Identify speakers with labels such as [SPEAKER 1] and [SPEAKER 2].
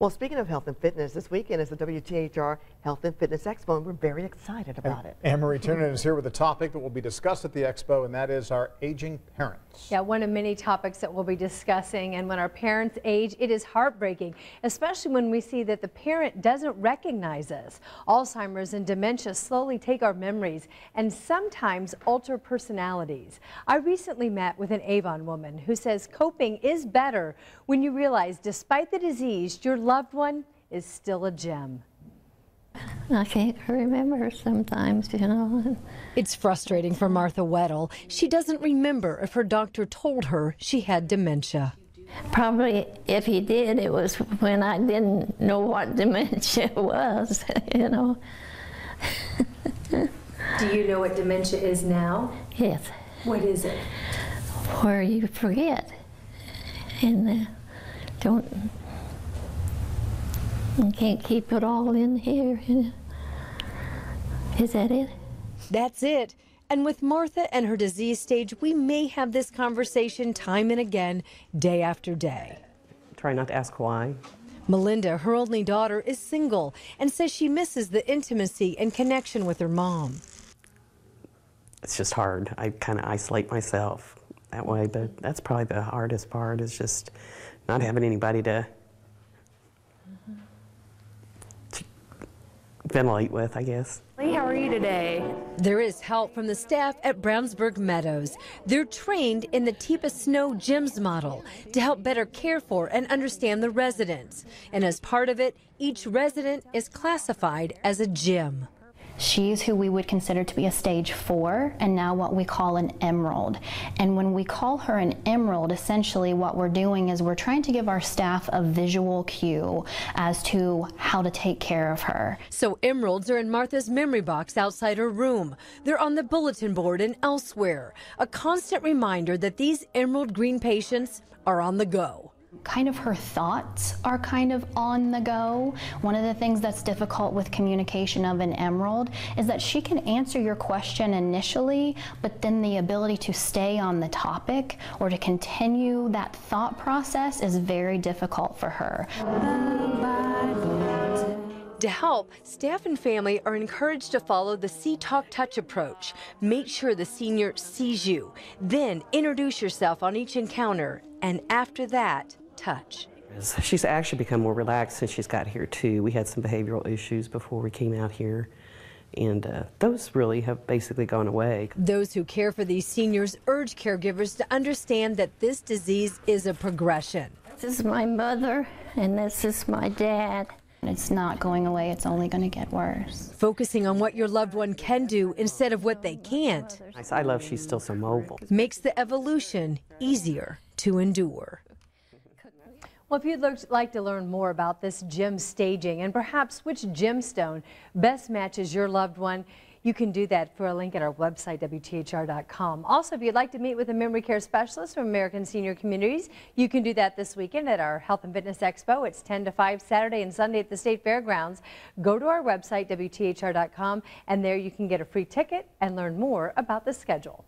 [SPEAKER 1] Well, speaking of health and fitness, this weekend is the WTHR Health and Fitness Expo, and we're very excited about it.
[SPEAKER 2] Anne-Marie Tunin is here with a topic that will be discussed at the Expo, and that is our aging parents.
[SPEAKER 3] Yeah, one of many topics that we'll be discussing. And when our parents age, it is heartbreaking, especially when we see that the parent doesn't recognize us. Alzheimer's and dementia slowly take our memories and sometimes alter personalities. I recently met with an Avon woman who says coping is better when you realize despite the disease, your loved one is still a gem.
[SPEAKER 4] I can't remember sometimes, you know.
[SPEAKER 3] It's frustrating for Martha Weddle. She doesn't remember if her doctor told her she had dementia.
[SPEAKER 4] Probably if he did, it was when I didn't know what dementia was, you know.
[SPEAKER 3] Do you know what dementia is now?
[SPEAKER 4] Yes.
[SPEAKER 3] What is it?
[SPEAKER 4] Where you forget and you can't keep it all in here. Is that it?
[SPEAKER 3] That's it. And with Martha and her disease stage, we may have this conversation time and again, day after day.
[SPEAKER 5] Try not to ask why.
[SPEAKER 3] Melinda, her only daughter, is single and says she misses the intimacy and connection with her mom.
[SPEAKER 5] It's just hard. I kind of isolate myself that way, but that's probably the hardest part, is just not having anybody to ventilate with, I guess.
[SPEAKER 6] Lee, how are you today?
[SPEAKER 3] There is help from the staff at Brownsburg Meadows. They're trained in the Teepa Snow GYMS model to help better care for and understand the residents. And as part of it, each resident is classified as a gym.
[SPEAKER 7] She's who we would consider to be a stage 4 and now what we call an emerald. And when we call her an emerald, essentially what we're doing is we're trying to give our staff a visual cue as to how to take care of her.
[SPEAKER 3] So emeralds are in Martha's memory box outside her room. They're on the bulletin board and elsewhere. A constant reminder that these emerald green patients are on the go.
[SPEAKER 7] Kind of her thoughts are kind of on the go. One of the things that's difficult with communication of an emerald is that she can answer your question initially, but then the ability to stay on the topic or to continue that thought process is very difficult for her.
[SPEAKER 3] To help, staff and family are encouraged to follow the See, Talk, Touch approach. Make sure the senior sees you. Then introduce yourself on each encounter, and after that, touch.
[SPEAKER 5] She's actually become more relaxed since she's got here too. We had some behavioral issues before we came out here, and those really have basically gone away.
[SPEAKER 3] Those who care for these seniors urge caregivers to understand that this disease is a progression.
[SPEAKER 4] This is my mother, and this is my dad.
[SPEAKER 7] It's not going away, it's only going to get worse.
[SPEAKER 3] Focusing on what your loved one can do instead of what they can't.
[SPEAKER 5] I love she's still so mobile.
[SPEAKER 3] Makes the evolution easier to endure. Well, if you'd like to learn more about this gym staging and perhaps which gemstone best matches your loved one, you can do that for a link at our website, WTHR.com. Also, if you'd like to meet with a memory care specialist from American Senior Communities, you can do that this weekend at our Health and Fitness Expo. It's 10 to 5 Saturday and Sunday at the State Fairgrounds. Go to our website, WTHR.com, and there you can get a free ticket and learn more about the schedule.